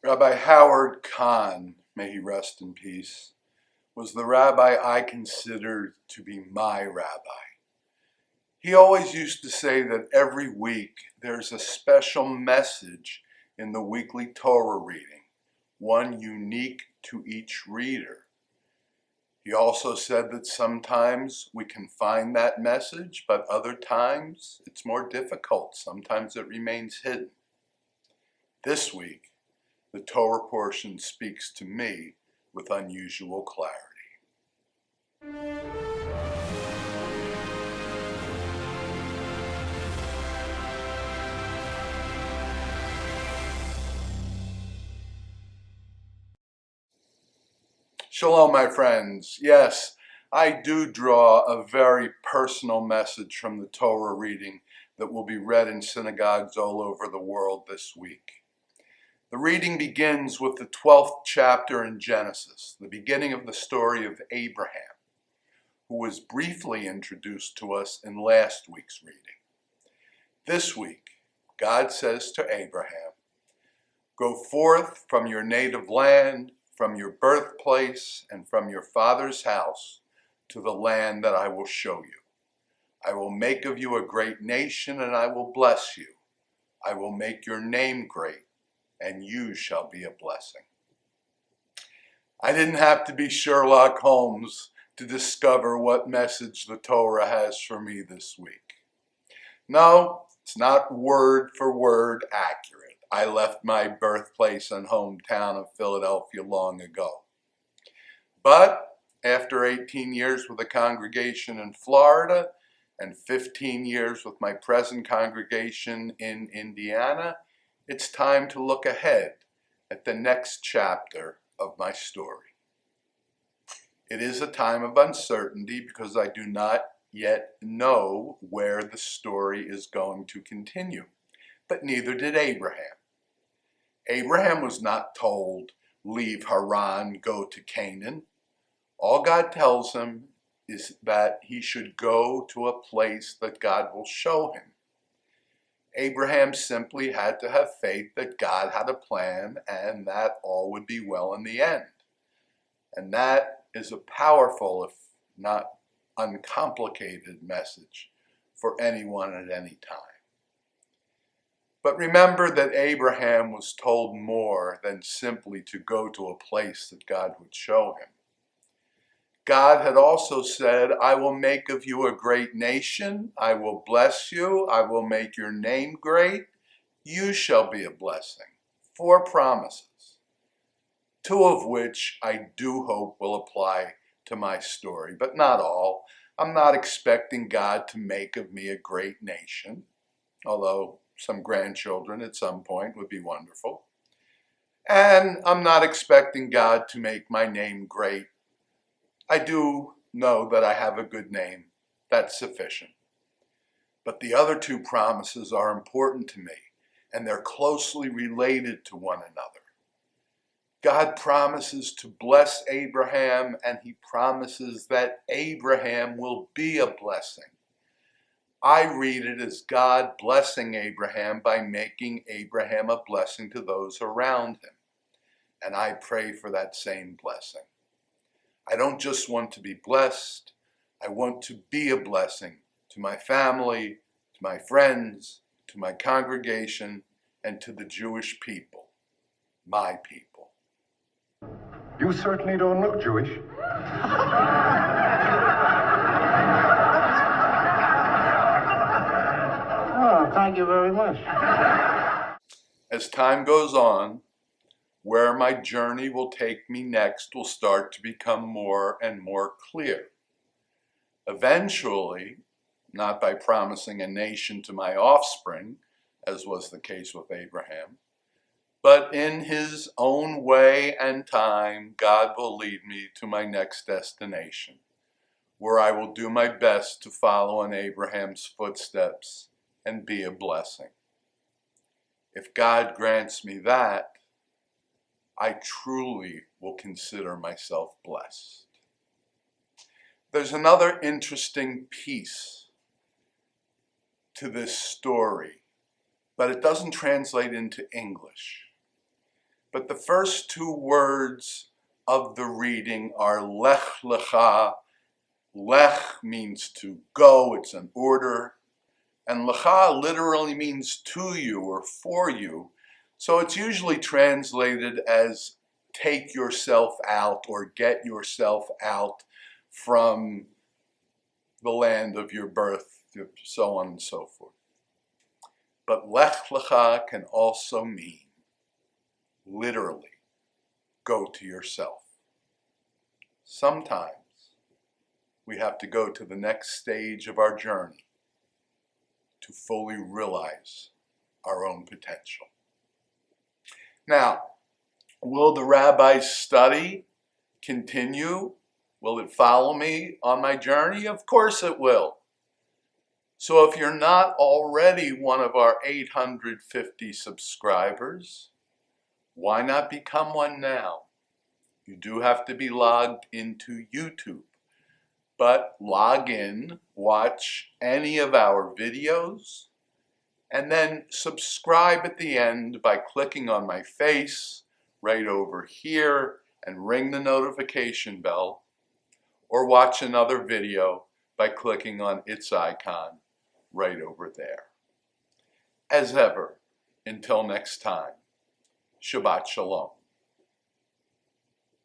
Rabbi Howard Kahn, may he rest in peace, was the rabbi I considered to be my rabbi. He always used to say that every week there's a special message in the weekly Torah reading, one unique to each reader. He also said that sometimes we can find that message, but other times it's more difficult. Sometimes it remains hidden. This week, the Torah portion speaks to me with unusual clarity. Shalom, my friends. Yes, I do draw a very personal message from the Torah reading that will be read in synagogues all over the world this week. The reading begins with the 12th chapter in Genesis, the beginning of the story of Abraham, who was briefly introduced to us in last week's reading. This week, God says to Abraham, "Go forth from your native land, from your birthplace, and from your father's house to the land that I will show you. I will make of you a great nation, and I will bless you. I will make your name great, and you shall be a blessing." I didn't have to be Sherlock Holmes to discover what message the Torah has for me this week. No, it's not word for word accurate. I left my birthplace and hometown of Philadelphia long ago. But after 18 years with a congregation in Florida and 15 years with my present congregation in Indiana, it's time to look ahead at the next chapter of my story. It is a time of uncertainty because I do not yet know where the story is going to continue, but neither did Abraham. Abraham was not told, "Leave Haran, go to Canaan." All God tells him is that he should go to a place that God will show him. Abraham simply had to have faith that God had a plan and that all would be well in the end. And that is a powerful, if not uncomplicated, message for anyone at any time. But remember that Abraham was told more than simply to go to a place that God would show him. God had also said, "I will make of you a great nation. I will bless you. I will make your name great. You shall be a blessing." 4 promises, 2 of which I do hope will apply to my story, but not all. I'm not expecting God to make of me a great nation, although some grandchildren at some point would be wonderful. And I'm not expecting God to make my name great. I do know that I have a good name. That's sufficient. But the other 2 promises are important to me, and they're closely related to one another. God promises to bless Abraham, and he promises that Abraham will be a blessing. I read it as God blessing Abraham by making Abraham a blessing to those around him. And I pray for that same blessing. I don't just want to be blessed, I want to be a blessing to my family, to my friends, to my congregation, and to the Jewish people, my people. You certainly don't look Jewish. Oh, thank you very much. As time goes on, where my journey will take me next will start to become more and more clear. Eventually, not by promising a nation to my offspring, as was the case with Abraham, but in his own way and time, God will lead me to my next destination, where I will do my best to follow in Abraham's footsteps and be a blessing. If God grants me that, I truly will consider myself blessed. There's another interesting piece to this story, but it doesn't translate into English. But the first two words of the reading are lech lecha. Lech means to go, it's an order. And lecha literally means to you or for you. So it's usually translated as take yourself out or get yourself out from the land of your birth, so on and so forth. But lech lecha can also mean, literally, go to yourself. Sometimes we have to go to the next stage of our journey to fully realize our own potential. Now, will the Rabbi's study continue? Will it follow me on my journey? Of course it will. So if you're not already one of our 850 subscribers, why not become one now? You do have to be logged into YouTube, but log in, watch any of our videos, and then subscribe at the end by clicking on my face right over here and ring the notification bell, or watch another video by clicking on its icon right over there. As ever, until next time, Shabbat Shalom.